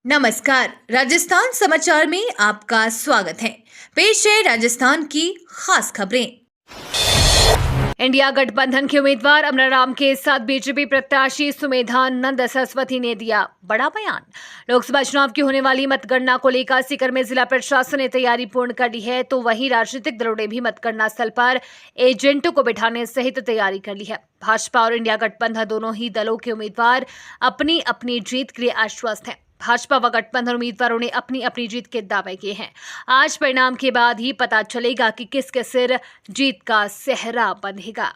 नमस्कार, राजस्थान समाचार में आपका स्वागत है। पेश है राजस्थान की खास खबरें। इंडिया गठबंधन के उम्मीदवार अमराराम के साथ बीजेपी प्रत्याशी सुमेधानंद सरस्वती ने दिया बड़ा बयान। लोकसभा चुनाव की होने वाली मतगणना को लेकर सीकर में जिला प्रशासन ने तैयारी पूर्ण कर ली है, तो वहीं राजनीतिक दलों ने भी मतगणना स्थल पर एजेंटों को बिठाने सहित तैयारी कर ली है। भाजपा और इंडिया गठबंधन दोनों ही दलों के उम्मीदवार अपनी अपनी जीत के लिए आश्वस्त हैं। भाजपा व गठबंधन उम्मीदवारों ने अपनी अपनी जीत के दावे किए हैं। आज परिणाम के बाद ही पता चलेगा कि किसके सिर जीत का सेहरा बंधेगा।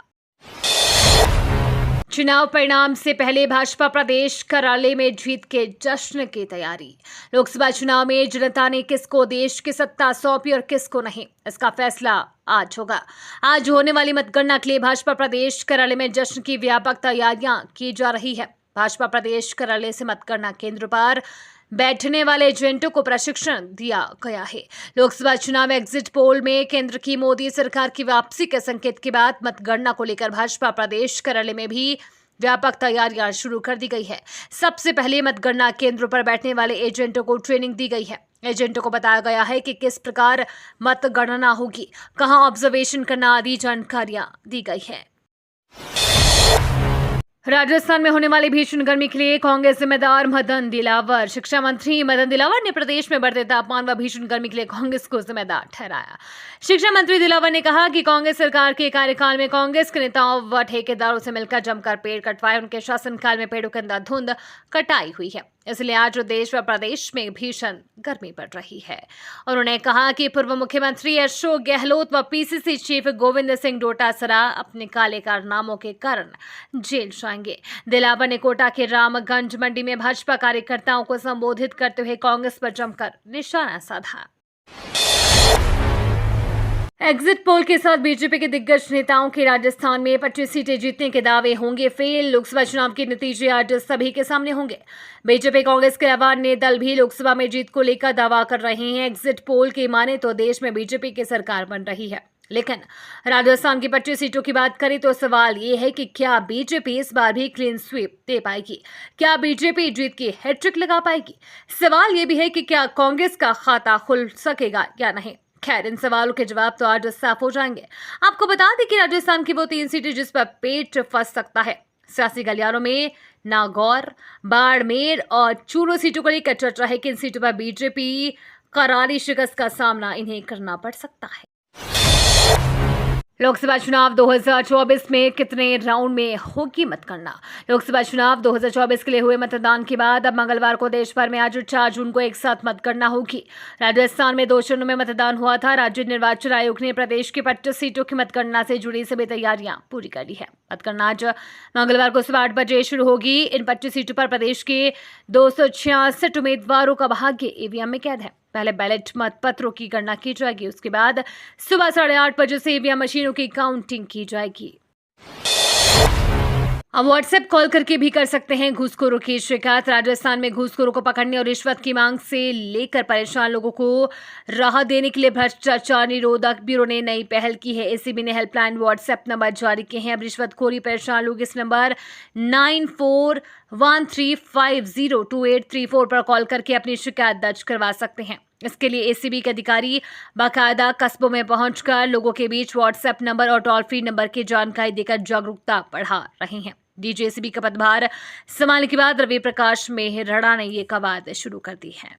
चुनाव परिणाम से पहले भाजपा प्रदेश कार्यालय में जीत के जश्न की तैयारी। लोकसभा चुनाव में जनता ने किसको देश की सत्ता सौंपी और किसको नहीं, इसका फैसला आज होगा। आज होने वाली मतगणना के लिए भाजपा प्रदेश कार्यालय में जश्न की व्यापक तैयारियां की जा रही है। भाजपा प्रदेश कार्यालय से मतगणना केंद्र पर बैठने वाले एजेंटों को प्रशिक्षण दिया गया है। लोकसभा चुनाव एग्जिट पोल में केंद्र की मोदी सरकार की वापसी के संकेत के बाद मतगणना को लेकर भाजपा प्रदेश कार्यालय में भी व्यापक तैयारियां शुरू कर दी गई है। सबसे पहले मतगणना केंद्रों पर बैठने वाले एजेंटों को ट्रेनिंग दी गई है। एजेंटों को बताया गया है कि किस प्रकार मतगणना होगी, कहां ऑब्जर्वेशन करना आदि जानकारियां दी गई है। राजस्थान में होने वाली भीषण गर्मी के लिए कांग्रेस जिम्मेदार मदन दिलावर। शिक्षा मंत्री मदन दिलावर ने प्रदेश में बढ़ते तापमान व भीषण गर्मी के लिए कांग्रेस को जिम्मेदार ठहराया। शिक्षा मंत्री दिलावर ने कहा कि कांग्रेस सरकार के कार्यकाल में कांग्रेस के नेताओं व ठेकेदारों से मिलकर जमकर पेड़ कटवाए। उनके शासनकाल में पेड़ों के अंधाधुंध कटाई हुई है, इसलिए आज देश व प्रदेश में भीषण गर्मी बढ़ रही है। उन्होंने कहा कि पूर्व मुख्यमंत्री अशोक गहलोत व पीसीसी चीफ गोविंद सिंह डोटासरा अपने काले कारनामों के कारण जेल जाएंगे। दिलावर ने कोटा के रामगंज मंडी में भाजपा कार्यकर्ताओं को संबोधित करते हुए कांग्रेस पर जमकर निशाना साधा। एग्जिट पोल के साथ बीजेपी के दिग्गज नेताओं के राजस्थान में 25 सीटें जीतने के दावे होंगे फेल। लोकसभा चुनाव के नतीजे आज सभी के सामने होंगे। बीजेपी कांग्रेस के अलावा अन्य दल भी लोकसभा में जीत को लेकर दावा कर रहे हैं। एग्जिट पोल की माने तो देश में बीजेपी की सरकार बन रही है, लेकिन राजस्थान की 25 सीटों की बात करें तो सवाल ये है कि क्या बीजेपी इस बार भी क्लीन स्वीप दे पाएगी? क्या बीजेपी जीत की हैट्रिक लगा पाएगी? सवाल ये भी है कि क्या कांग्रेस का खाता खुल सकेगा या नहीं। खैर, इन सवालों के जवाब तो आज साफ हो जाएंगे। आपको बता दें कि राजस्थान की वो 3 सीटें जिस पर पेट फंस सकता है। सियासी गलियारों में नागौर, बाड़मेर और चूरू सीटों को लेकर चर्चा है कि इन सीटों पर बीजेपी करारी शिकस्त का सामना इन्हें करना पड़ सकता है। लोकसभा चुनाव 2024 में कितने राउंड में होगी मतगणना? लोकसभा चुनाव 2024 के लिए हुए मतदान के बाद अब मंगलवार को देश भर में आज 4 जून को एक साथ मतगणना होगी। राजस्थान में 2 चरणों में मतदान हुआ था। राज्य निर्वाचन आयोग ने प्रदेश की 25 सीटों की मतगणना से जुड़ी सभी तैयारियां पूरी कर ली है। मतगणना आज मंगलवार को सुबह 8 बजे शुरू होगी। इन 25 सीटों पर प्रदेश के 266 उम्मीदवारों का भाग्य ईवीएम में कैद है। पहले बैलेट मतपत्रों की गणना की जाएगी, उसके बाद सुबह 8:30 बजे से ईवीएम मशीनों की काउंटिंग की जाएगी। अब व्हाट्सएप कॉल करके भी कर सकते हैं घूसखोरों की शिकायत। राजस्थान में घूसखोरों को पकड़ने और रिश्वत की मांग से लेकर परेशान लोगों को राहत देने के लिए भ्रष्टाचार निरोधक ब्यूरो ने नई पहल की है। एसीबी ने हेल्पलाइन व्हाट्सएप नंबर जारी किए हैं। अब रिश्वतखोरी परेशान लोग इस नंबर 9413502834 पर कॉल करके अपनी शिकायत दर्ज करवा सकते हैं। इसके लिए एसीबी के अधिकारी बाकायदा कस्बों में पहुंचकर लोगों के बीच व्हाट्सएप नंबर और टोल फ्री नंबर की जानकारी देकर जागरूकता बढ़ा रहे हैं। डीजी एसीबी का पदभार संभालने के बाद रवि प्रकाश मेहरड़ा ने ये कवायद शुरू कर दी है।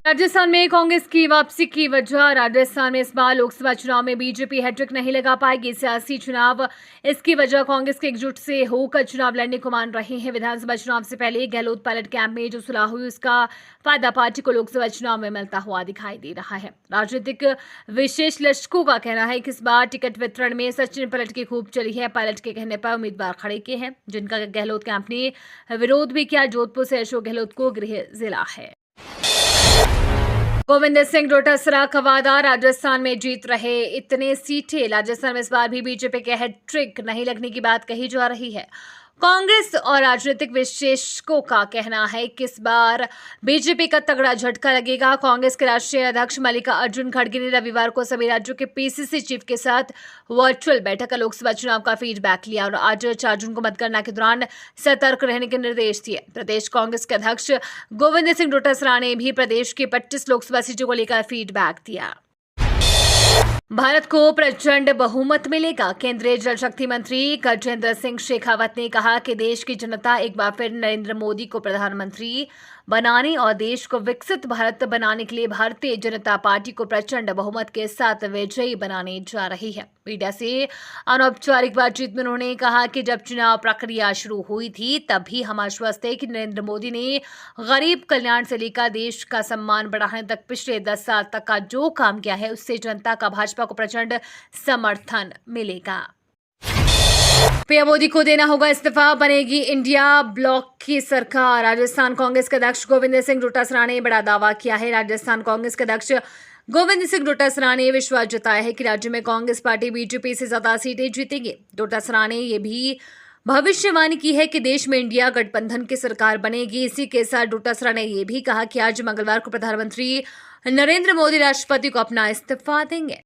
राजस्थान में कांग्रेस की वापसी की वजह। राजस्थान में इस बार लोकसभा चुनाव में बीजेपी हैट्रिक नहीं लगा पाएगी। सियासी चुनाव इसकी वजह कांग्रेस के एकजुट से होकर चुनाव लड़ने को मान रहे हैं। विधानसभा चुनाव से पहले गहलोत पायलट कैंप में जो सुलह हुई, उसका फायदा पार्टी को लोकसभा चुनाव में मिलता हुआ दिखाई दे रहा है। राजनीतिक विश्लेषकों का कहना है कि इस बार टिकट वितरण में सचिन पायलट की खूब चली है। पायलट के कहने पर उम्मीदवार खड़े किए हैं, जिनका गहलोत कैंप ने विरोध भी किया। जोधपुर से अशोक गहलोत को गृह जिला है। गोविंद सिंह डोटासरा का वादा, राजस्थान में जीत रहे इतने सीटें। राजस्थान में इस बार भी बीजेपी के हैट्रिक नहीं लगने की बात कही जा रही है। कांग्रेस और राजनीतिक विश्लेषकों का कहना है कि इस बार बीजेपी का तगड़ा झटका लगेगा। कांग्रेस के राष्ट्रीय अध्यक्ष मल्लिकार्जुन खड़गे ने रविवार को सभी राज्यों के पीसीसी चीफ के साथ वर्चुअल बैठक कर लोकसभा चुनाव का फीडबैक लिया और आज 4 जून को मतगणना के दौरान सतर्क रहने के निर्देश दिए। प्रदेश कांग्रेस के अध्यक्ष गोविंद सिंह डोटासरा ने भी प्रदेश की 25 लोकसभा सीटों को लेकर फीडबैक दिया। भारत को प्रचंड बहुमत मिलेगा। केंद्रीय जल शक्ति मंत्री गजेंद्र सिंह शेखावत ने कहा कि देश की जनता एक बार फिर नरेंद्र मोदी को प्रधानमंत्री बनाने और देश को विकसित भारत बनाने के लिए भारतीय जनता पार्टी को प्रचंड बहुमत के साथ विजयी बनाने जा रही है। मीडिया से अनौपचारिक बातचीत में उन्होंने कहा कि जब चुनाव प्रक्रिया शुरू हुई थी तब भी हम आश्वस्त थे कि नरेंद्र मोदी ने गरीब कल्याण से लेकर देश का सम्मान बढ़ाने तक पिछले 10 साल तक का जो काम किया है उससे जनता का भाजपा को प्रचंड समर्थन मिलेगा। पीएम मोदी को देना होगा इस्तीफा, बनेगी इंडिया ब्लॉक की सरकार। राजस्थान कांग्रेस के अध्यक्ष गोविंद सिंह डोटासरा ने बड़ा दावा किया है। राजस्थान कांग्रेस के अध्यक्ष गोविंद सिंह डोटासरा ने विश्वास जताया है कि राज्य में कांग्रेस पार्टी बीजेपी से ज्यादा सीटें जीतेगी। डोटासरा ने यह भी भविष्यवाणी की है कि देश में इंडिया गठबंधन की सरकार बनेगी। इसी के साथ डोटासरा ने यह भी कहा कि आज मंगलवार को प्रधानमंत्री नरेंद्र मोदी राष्ट्रपति को अपना इस्तीफा देंगे।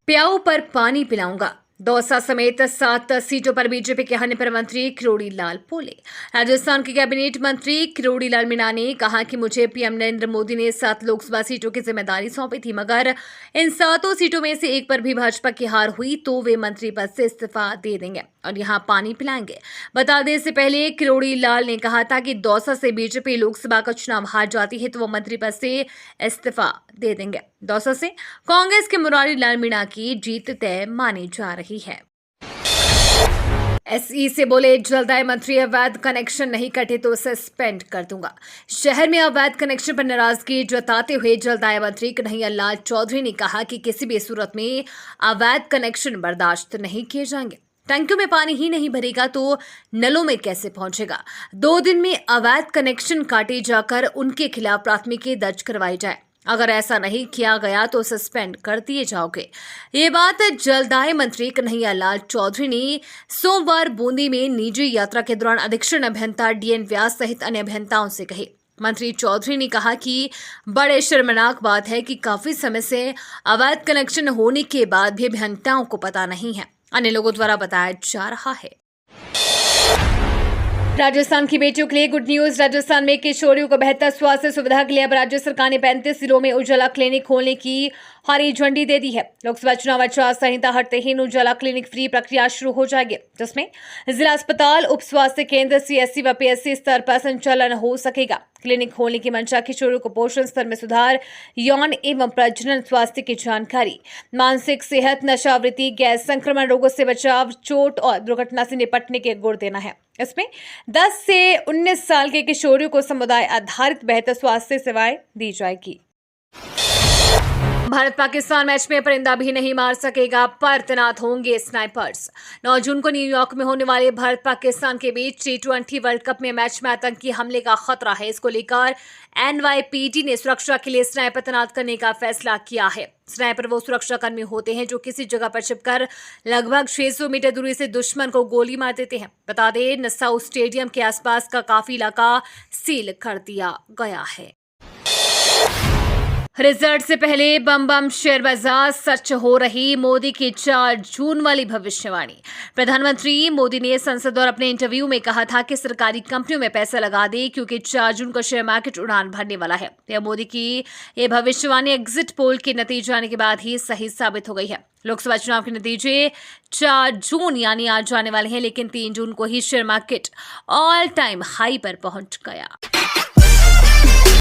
प्याऊ पर पानी पिलाऊंगा, दौसा समेत 7 सीटों पर बीजेपी के अन्य मंत्री किरोड़ी लाल बोले। राजस्थान के कैबिनेट मंत्री किरोड़ी लाल मीणा ने कहा कि मुझे पीएम नरेंद्र मोदी ने 7 लोकसभा सीटों की जिम्मेदारी सौंपी थी, मगर इन 7 सीटों में से एक पर भी भाजपा की हार हुई तो वे मंत्री पद से इस्तीफा दे देंगे और यहां पानी पिलाएंगे। बता दें, इससे पहले किरोड़ी लाल ने कहा था कि दौसा से बीजेपी लोकसभा का चुनाव हार जाती है तो वो मंत्री पद से इस्तीफा दे देंगे। दौसा से कांग्रेस के मुरारी लाल मीणा की जीत तय मानी जा रही है। एसई से बोले जलदाय मंत्री, अवैध कनेक्शन नहीं कटे तो सस्पेंड कर दूंगा। शहर में अवैध कनेक्शन पर नाराजगी जताते हुए जलदाय मंत्री कन्हैया लाल चौधरी ने कहा कि किसी भी सूरत में अवैध कनेक्शन बर्दाश्त नहीं किए जाएंगे। टंकियों में पानी ही नहीं भरेगा तो नलों में कैसे पहुंचेगा। 2 दिन में अवैध कनेक्शन काटे जाकर उनके खिलाफ प्राथमिकी दर्ज करवाई जाए। अगर ऐसा नहीं किया गया तो सस्पेंड कर दिए जाओगे। ये बात जलदाय मंत्री कन्हैया लाल चौधरी ने सोमवार बूंदी में निजी यात्रा के दौरान अधीक्षण अभियंता डीएन व्यास सहित अन्य अभियंताओं से कही। मंत्री चौधरी ने कहा कि बड़े शर्मनाक बात है कि काफी समय से अवैध कनेक्शन होने के बाद भी अभियंताओं को पता नहीं है, अन्य लोगों द्वारा बताया जा रहा है। राजस्थान की बेटियों के लिए गुड न्यूज। राजस्थान में किशोरियों को बेहतर स्वास्थ्य सुविधा के लिए अब राज्य सरकार ने 35 जिलों में उजाला क्लिनिक खोलने की हरी झंडी दे दी है। लोकसभा चुनाव आचार संहिता हटते ही उजाला क्लिनिक फ्री प्रक्रिया शुरू हो जाएगी, जिसमें जिला अस्पताल, उप स्वास्थ्य केंद्र, सीएससी व पीएससी स्तर पर संचालन हो सकेगा। क्लिनिक खोलने की मंशा किशोरियों को पोषण स्तर में सुधार, यौन एवं प्रजनन स्वास्थ्य की जानकारी, मानसिक सेहत, नशावृत्ति, गैस संक्रमण रोगों से बचाव, चोट और दुर्घटना से निपटने के गुर देना है। इसमें 10 से 19 साल के किशोरियों को समुदाय आधारित बेहतर स्वास्थ्य सेवाएं दी जाएगी। भारत पाकिस्तान मैच में परिंदा भी नहीं मार सकेगा, पर तैनात होंगे स्नाइपर्स। 9 जून को न्यूयॉर्क में होने वाले भारत पाकिस्तान के बीच T20 वर्ल्ड कप में मैच में आतंकी हमले का खतरा है। इसको लेकर NYPD ने सुरक्षा के लिए स्नाइपर तैनात करने का फैसला किया है। स्नाइपर वो सुरक्षाकर्मी होते हैं जो किसी जगह पर छिपकर लगभग 600 मीटर दूरी से दुश्मन को गोली मार देते हैं। बता दें, नसाउ स्टेडियम के आसपास का काफी इलाका सील कर दिया गया है। रिजल्ट से पहले बम बम शेयर बाजार, सच हो रही मोदी की 4 जून वाली भविष्यवाणी। प्रधानमंत्री मोदी ने संसद और अपने इंटरव्यू में कहा था कि सरकारी कंपनियों में पैसा लगा दे क्योंकि 4 जून को शेयर मार्केट उड़ान भरने वाला है। यह मोदी की ये भविष्यवाणी एग्जिट पोल के नतीजे आने के बाद ही सही साबित हो गई है। लोकसभा चुनाव के नतीजे 4 जून यानी आज आने वाले हैं, लेकिन 3 जून को ही share market all time high पर पहुंच गया।